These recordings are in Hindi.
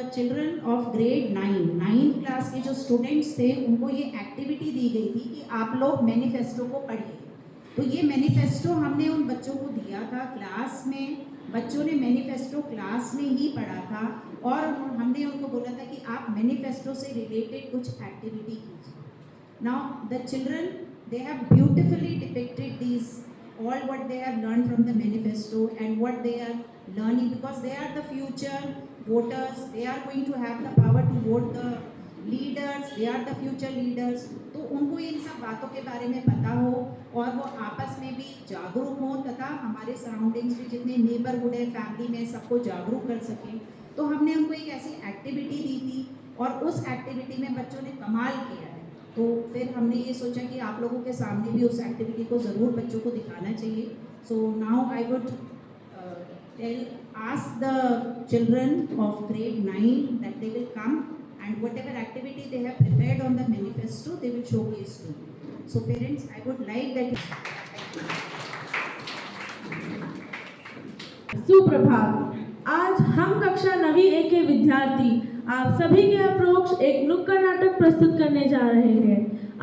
चिल्ड्रन ऑफ ग्रेड 9 क्लास के जो स्टूडेंट्स थे उनको ये एक्टिविटी दी गई थी कि आप लोग मैनिफेस्टो को पढ़िए। तो ये मैनिफेस्टो हमने उन बच्चों को दिया था क्लास में, बच्चों ने मैनिफेस्टो क्लास में ही पढ़ा था और हमने उनको बोला था कि आप मैनिफेस्टो से रिलेटेड कुछ एक्टिविटी कीजिए। Now the children they have beautifully depicted these all what they have learned from the manifesto and what they are learning, because they are the future voters, they are going to have the power to vote the leaders, they are the future leaders। तो उनको इन सब बातों के बारे में पता हो और वो आपस में भी जागरूक हो तथा हमारे सराउंडिंग्स में जितने नेबरहुड है, फैमिली में, सबको जागरूक कर सकें। तो हमने उनको एक ऐसी एक्टिविटी दी थी और उस एक्टिविटी में बच्चों ने कमाल किया है। तो फिर हमने ये सोचा कि आप लोगों के सामने भी उस एक्टिविटी को ज़रूर बच्चों को दिखाना चाहिए। So now I would ask the children of grade 9 that they will come and whatever activity they have prepared on the manifesto they will showcase to you. So parents, I would like that सुप्रभात। आज हम कक्षा 9वीं ए के विद्यार्थी आप सभी के अप्रोक्ष एक नुक्कड़ नाटक प्रस्तुत करने जा रहे हैं।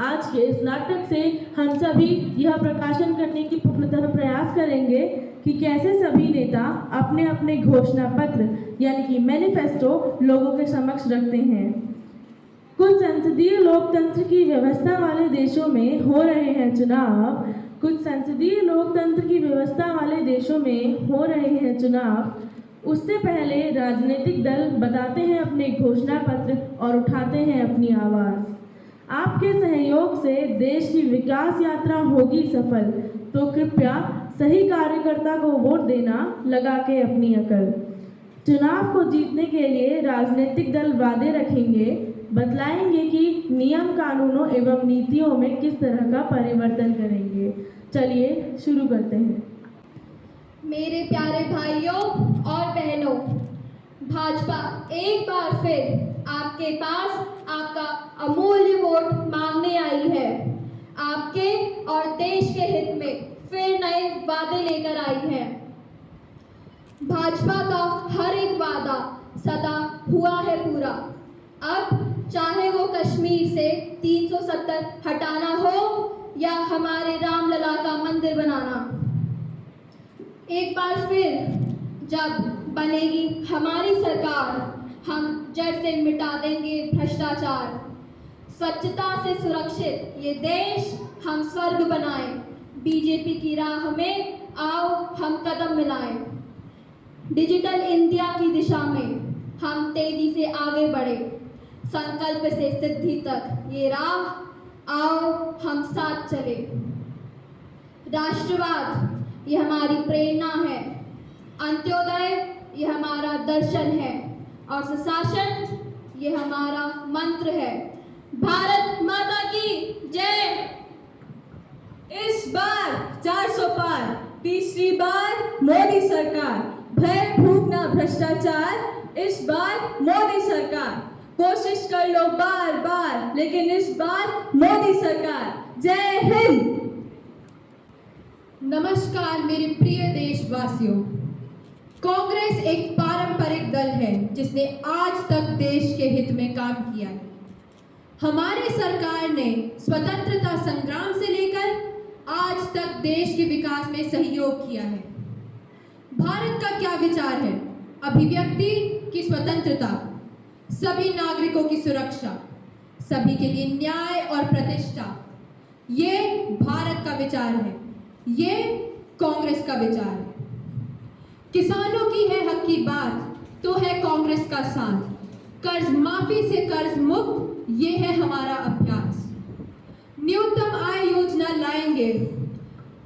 आज के इस नाटक से हम सभी यह प्रकाशन करने की पूर्णतः प्रयास करेंगे कि कैसे सभी नेता अपने अपने घोषणा पत्र यानी कि मैनिफेस्टो लोगों के समक्ष रखते हैं। कुछ संसदीय लोकतंत्र की व्यवस्था वाले देशों में हो रहे हैं चुनाव, कुछ संसदीय लोकतंत्र की व्यवस्था वाले देशों में हो रहे हैं चुनाव। उससे पहले राजनीतिक दल बताते हैं अपने घोषणा पत्र और उठाते हैं अपनी आवाज़। आपके सहयोग से देश की विकास यात्रा होगी सफल, तो कृपया सही कार्यकर्ता को वोट देना लगा के अपनी अकल। चुनाव को जीतने के लिए राजनीतिक दल वादे रखेंगे, बतलाएंगे कि नियम कानूनों एवं नीतियों में किस तरह का परिवर्तन करेंगे। चलिए शुरू करते हैं। मेरे प्यारे भाइयों और बहनों, भाजपा एक बार फिर आपके पास आपका अमूल्य वोट मांगने आई है। आपके और देश के हित में फिर नए वादे लेकर आई है। भाजपा का हर एक वादा सदा हुआ है पूरा। अब चाहे वो कश्मीर से 370 हटाना हो या हमारे रामलला का मंदिर बनाना। एक बार फिर जब बनेगी हमारी सरकार, हम जड़ से मिटा देंगे भ्रष्टाचार। स्वच्छता से सुरक्षित ये देश हम स्वर्ग बनाएं। बीजेपी की राह में आओ हम कदम मिलाएं। डिजिटल इंडिया की दिशा में हम तेजी से आगे बढ़े। संकल्प से सिद्धि तक ये राह आओ हम साथ चले। राष्ट्रवाद ये हमारी प्रेरणा है, अंत्योदय ये हमारा दर्शन है और सुशासन ये हमारा मंत्र है। भारत माता की जय। इस बार 400 पार, तीसरी बार मोदी सरकार। भय भूख ना भ्रष्टाचार, इस बार मोदी सरकार। कोशिश कर लो बार बार, लेकिन इस बार मोदी सरकार। जय हिंद। नमस्कार मेरे प्रिय देशवासियों। कांग्रेस एक पारंपरिक दल है जिसने आज तक देश के हित में काम किया है। हमारी सरकार ने स्वतंत्रता संग्राम से लेकर आज तक देश के विकास में सहयोग किया है। भारत का क्या विचार है? अभिव्यक्ति की स्वतंत्रता, सभी नागरिकों की सुरक्षा, सभी के लिए न्याय और प्रतिष्ठा, ये भारत का विचार है, ये कांग्रेस का विचार है। किसानों की है हक की बात तो है कांग्रेस का साथ। कर्ज माफी से कर्ज मुक्त ये है हमारा अभ्यास। न्यूनतम आय योजना लाएंगे,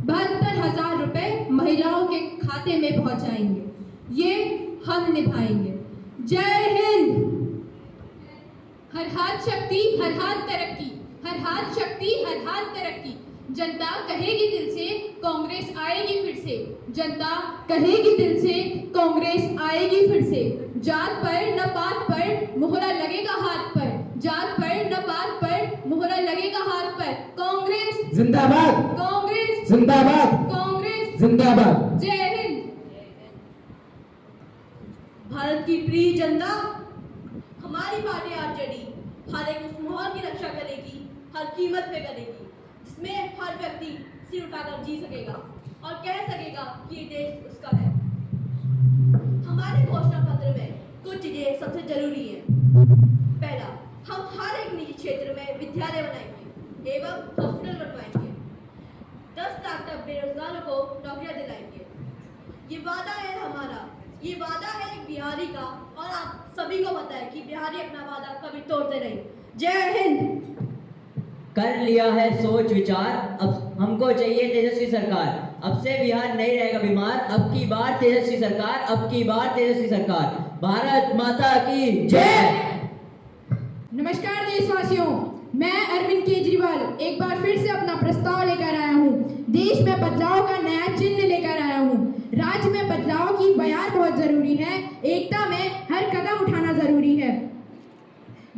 72,000 रुपए महिलाओं के खाते में पहुंचाएंगे, ये हम निभाएंगे। जय हिंद। हर हाथ शक्ति हर हाथ तरक्की, हर हाथ शक्ति हर हाथ तरक्की। जनता कहेगी दिल से कांग्रेस आएगी फिर से, जनता कहेगी दिल से कांग्रेस आएगी फिर से। जात पर न पात पर मोहरा लगेगा हाथ पर, जात पर न पात पर मोहरा लगेगा हाथ पर। कांग्रेस जिंदाबाद, कांग्रेस जिंदाबाद, कांग्रेस जिंदाबाद। जय हिंद। भारत की प्रिय जनता, हमारी पार्टी आरजेडी हर एक उस माहौल की रक्षा करेगी, हर कीमत पे करेगी, जिसमें हर व्यक्ति सिर उठाकर जी सकेगा और कह सकेगा कि ये देश उसका है। हमारे घोषणा पत्र में कुछ चीजें सबसे जरूरी है। पहला, हम हर एक निजी क्षेत्र में विद्यालय बनाएंगे एवं हॉस्पिटल बनवाएंगे। 10 लाख तक बेरोजगारों को नौकरियां दिलाएंगे। ये वादा है हमारा, ये वादा है एक बिहारी का, और आप सभी को पता है कि बिहारी अपना वादा कभी तोड़ते नहीं। जय हिंद। कर लिया है सोच विचार, अब हमको चाहिए तेजस्वी सरकार। अब से बिहार नहीं रहेगा बीमार, अब की बार तेजस्वी सरकार, अब की बार तेजस्वी सरकार। भारत माता की जय। नमस्कार देशवासियों, मैं अरविंद केजरीवाल एक बार फिर से अपना प्रस्ताव लेकर आया हूँ। देश में बदलाव का नया चिन्ह लेकर आया हूँ। राज्य में बदलाव की बयार बहुत जरूरी है, एकता में हर कदम उठाना जरूरी है।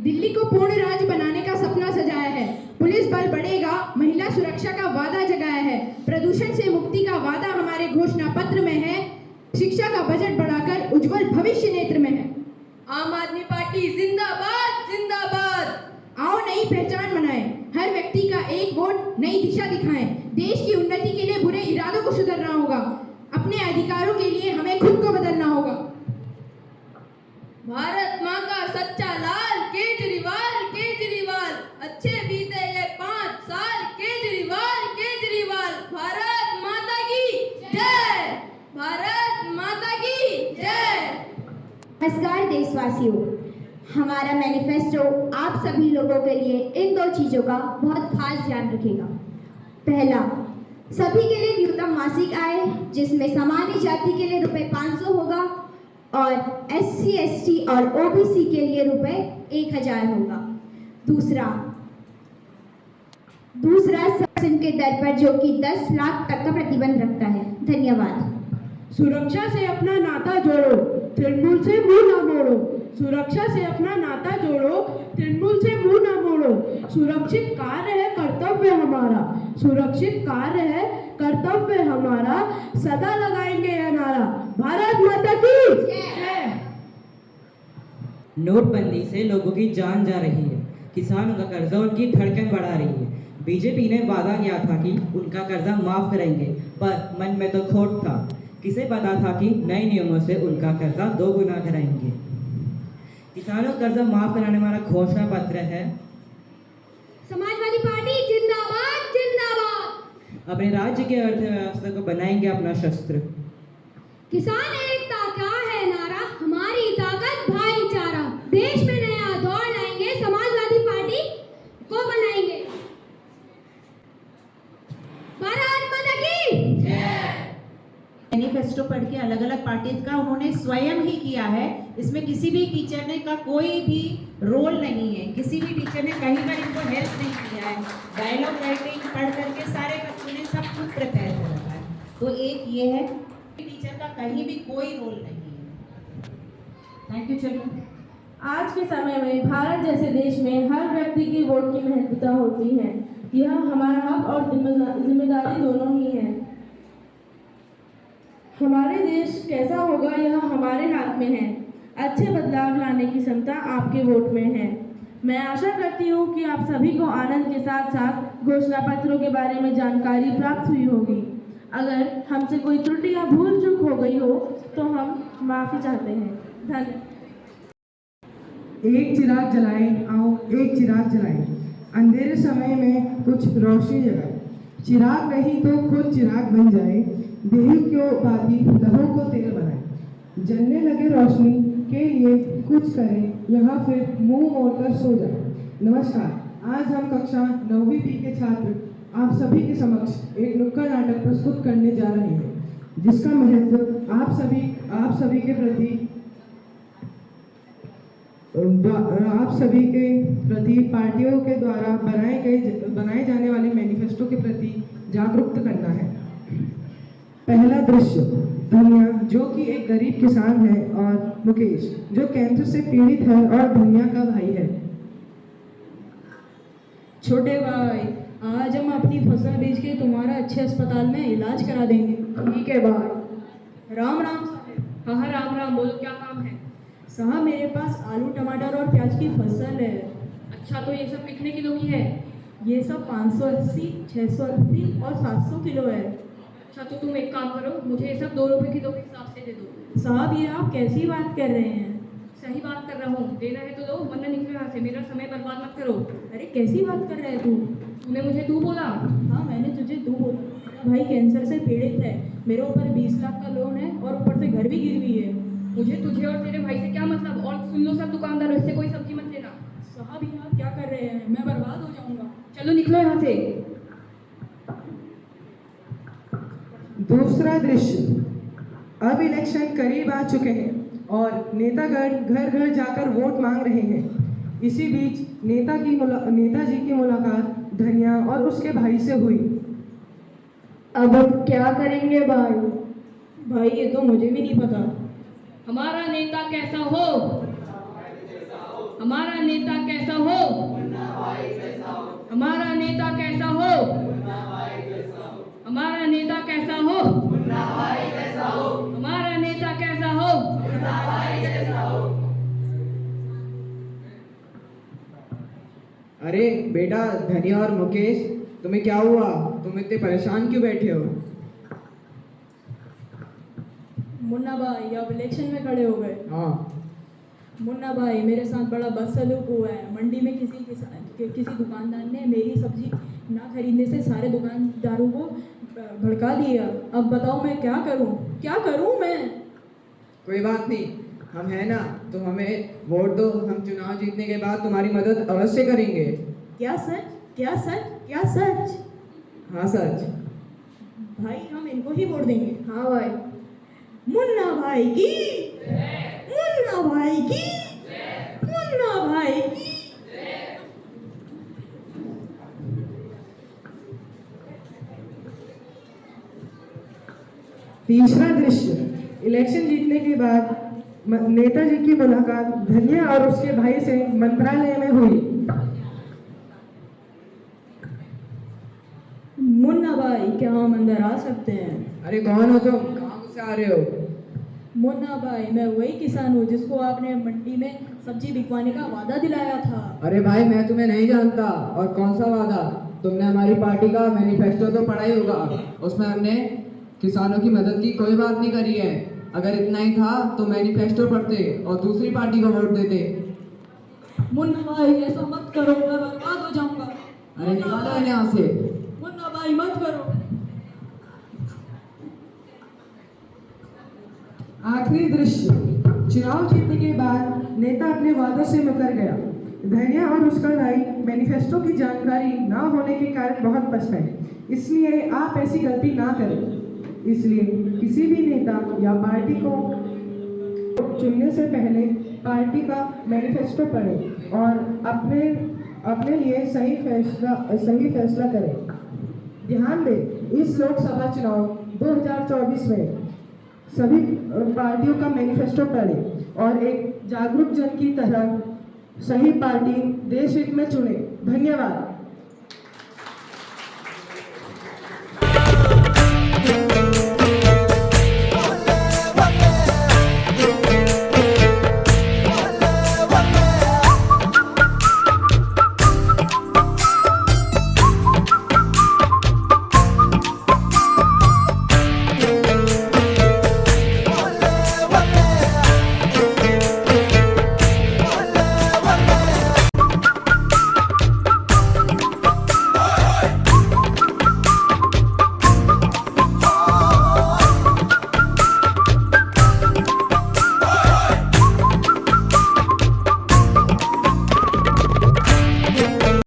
दिल्ली को पूर्ण राज्य बनाने का सपना सजाया है, पुलिस बल बढ़ेगा, महिला सुरक्षा का वादा जगाया है, प्रदूषण से मुक्ति का वादा हमारे घोषणा पत्र में है, शिक्षा का बजट बढ़ाकर उज्जवल भविष्य नेत्र में है। आम आदमी पार्टी जिंदाबाद जिंदाबाद। आओ नई पहचान बनाएं, हर व्यक्ति का एक वोट नई दिशा दिखाएं। देश की उन्नति के लिए बुरे इरादों को सुधरना होगा, अपने अधिकारों के लिए हमें खुद को बदलना होगा। भारत माँ का सच्चा लाल केजरीवाल केजरीवाल, अच्छे बीते ये 5 साल केजरीवाल केजरीवाल। भारत माता की जय, भारत माता की जय। नमस्कार देशवासियों, हमारा मैनिफेस्टो आप सभी लोगों के लिए इन 2 चीज़ों का बहुत खास ध्यान रखेगा। पहला, सभी के लिए न्यूनतम मासिक आय, जिसमें सामान्य जाति के लिए ₹500 होगा और SC, ST और OBC के लिए ₹1000 होगा। दूसरा संरक्षण के दर पर, जो कि 10 लाख तक का प्रतिबंध रखता है। धन्यवाद। सुरक्षा से अपना नाता जोड़ो, तृणमूल से मुंह न मोड़ो। सुरक्षा से अपना नाता जोड़ो, तृणमूल से मुंह न मोड़ो। सुरक्षित कार्य है कर्तव्य हमारा, सुरक्षित कार्य है कर्तव्य हमारा। सदा लगाएंगे यह नारा, भारत माता की जय। नोटबंदी से लोगों की जान जा रही है, किसानों का कर्जा उनकी धड़कन बढ़ा रही है। बीजेपी ने वादा किया था कि उनका कर्जा माफ करेंगे, पर मन में तो खोट था। किसे पता था कि नए नियमों से उनका कर्जा 2 गुना कराएंगे। किसानों का कर्जा माफ कराने वाला घोषणा पत्र है। समाजवादी पार्टी जिंदाबाद जिंदाबाद। अपने राज्य के अर्थव्यवस्था को बनाएंगे अपना शस्त्र। किसान एकता का है नारा, हमारी ताकत भाईचारा। देश में नया दौर लाएंगे, समाजवादी पार्टी को बनाएंगे। भारत माता की जय। मैनिफेस्टो पढ़ के अलग अलग पार्टीज का उन्होंने स्वयं ही किया है। इसमें किसी भी टीचर ने का कोई भी रोल नहीं है, किसी भी टीचर ने कहीं पर इनको हेल्प नहीं किया है। डायलॉग राइटिंग पढ़ करके सारे बच्चों ने सब खुद प्रिपेयर कर रखा है। तो एक ये है, टीचर का कहीं भी कोई रोल नहीं है। Thank you. चलो, आज के समय में भारत जैसे देश में हर व्यक्ति की वोट की महत्वता होती है। यह हमारा हक और जिम्मेदारी दोनों ही है। हमारे देश कैसा होगा यह हमारे हाथ में है। अच्छे बदलाव लाने की क्षमता आपके वोट में है। मैं आशा करती हूँ कि आप सभी को आनंद के साथ साथ घोषणा पत्रों के बारे में जानकारी प्राप्त हुई होगी। अगर हमसे कोई त्रुटि या भूल चूक हो गई हो तो हम माफ़ी चाहते हैं। धन्यवाद। एक चिराग जलाएं, आओ एक चिराग जलाएं, अंधेरे समय में कुछ रोशनी जगाएं। चिराग नहीं तो खुद चिराग बन जाए, देही क्यों बाती लहू को तेल बनाए। जलने लगे रोशनी के लिए कुछ करें, यहाँ फिर मुंह मोड़कर सो जाए। नमस्कार, आज हम कक्षा 9वीं बी के छात्र आप सभी के समक्ष एक नुक्कड़ नाटक प्रस्तुत करने जा रहे हैं, जिसका महत्व आप सभी के प्रति पार्टियों के द्वारा बनाए जाने वाले मैनिफेस्टो के प्रति जागरूक करना है। पहला दृश्य, धनिया जो कि एक गरीब किसान है और मुकेश जो कैंसर से पीड़ित है और धनिया का भाई है। छोटे भाई, आज हम अपनी फसल बेच के तुम्हारा अच्छे अस्पताल में इलाज करा देंगे। ठीक है भाई। राम राम साहब। हाँ हाँ, राम राम, बोलो क्या काम है? साहब मेरे पास आलू टमाटर और प्याज की फसल है। अच्छा, तो ये सब कितने किलो की है? ये सब 580, 680 और 700 किलो है। अच्छा, तो तुम एक काम करो, मुझे ये सब 2 रुपए किलो के हिसाब से दे दो। साहब ये आप कैसी बात कर रहे हैं? सही बात कर रहा हूँ, देना है तो दो, वरना निकलो यहाँ से, मेरा समय बर्बाद मत करो। अरे कैसी बात कर रहे हैं तू? तूने मुझे तू बोला? हाँ मैंने तुझे तू बोला। मेरा भाई कैंसर से पीड़ित है, मेरे ऊपर 20 लाख का लोन है और ऊपर से घर भी गिरवी है। मुझे तुझे और तेरे भाई से क्या मतलब? और सुन लो सब दुकानदारों, इससे कोई सब्जी मत लेना। साहब ये आप क्या कर रहे हैं? मैं बर्बाद हो जाऊंगा। चलो निकलो यहाँ से। दूसरा दृश्य, अब इलेक्शन करीब आ चुके हैं और नेतागण घर घर जाकर वोट मांग रहे हैं। इसी बीच नेताजी की मुलाकात धनिया और उसके भाई से हुई। अब क्या करेंगे भाई? भाई ये तो मुझे भी नहीं पता। हमारा नेता कैसा हो? हमारा नेता कैसा हो? हमारा नेता कैसा हो? हमारा नेता कैसा हो? हमारा नेता कैसा हो? अरे बेटा धनिया और मुकेश, तुम्हें क्या हुआ? तुम इतने परेशान क्यों बैठे हो? मुन्ना भाई अब इलेक्शन में खड़े हो गए। हाँ। मुन्ना भाई मेरे साथ बड़ा बदसलूक हुआ है। मंडी में किसी दुकानदार ने मेरी सब्जी ना खरीदने से सारे दुकानदारों को भड़का दिया। अब बताओ मैं क्या करूं? क्या करूं मैं? कोई बात नहीं, हम हैं ना, तुम हमें वोट दो, हम चुनाव जीतने के बाद तुम्हारी मदद अवश्य करेंगे। क्या सच? क्या सच? क्या सच? हाँ सच। भाई हम इनको ही वोट देंगे। हाँ भाई। मुन्ना भाई की, मुन्ना भाई की, मुन्ना भाई की। तीसरा दृश्य, इलेक्शन जीतने के बाद नेताजी की मुलाकात धनिया और उसके भाई से मंत्रालय में हुई। मुन्ना भाई क्या हम अंदर आ सकते हैं? अरे कौन हो तुम? कहाँ से आ रहे हो? मुन्ना भाई मैं वही किसान हूँ जिसको आपने मंडी में सब्जी बिकवाने का वादा दिलाया था। अरे भाई मैं तुम्हें नहीं जानता। और कौन सा वादा? तुमने हमारी पार्टी का मैनिफेस्टो तो पढ़ा ही होगा, उसमें हमने किसानों की मदद की कोई बात नहीं करी है। अगर इतना ही था तो मैनिफेस्टो पढ़ते और दूसरी पार्टी को वोट देते। मुन्ना भाई ऐसा मत करो, मैं बर्बाद हो जाऊंगा। अरे निकालो यहाँ से। मुन्ना भाई मत करो। आखिरी दृश्य, चुनाव जीतने के बाद नेता अपने वादों से मुकर गया। धनिया और उसका भाई मैनिफेस्टो की जानकारी ना होने के कारण बहुत पछताए। इसलिए आप ऐसी गलती ना करें। इसलिए किसी भी नेता या पार्टी को चुनने से पहले पार्टी का मैनिफेस्टो पढ़ें और अपने लिए सही फैसला करें। ध्यान दें, इस लोकसभा चुनाव 2024 में सभी पार्टियों का मैनिफेस्टो पढ़ें और एक जागरूक जन की तरह सही पार्टी देश हित में चुनें। धन्यवाद।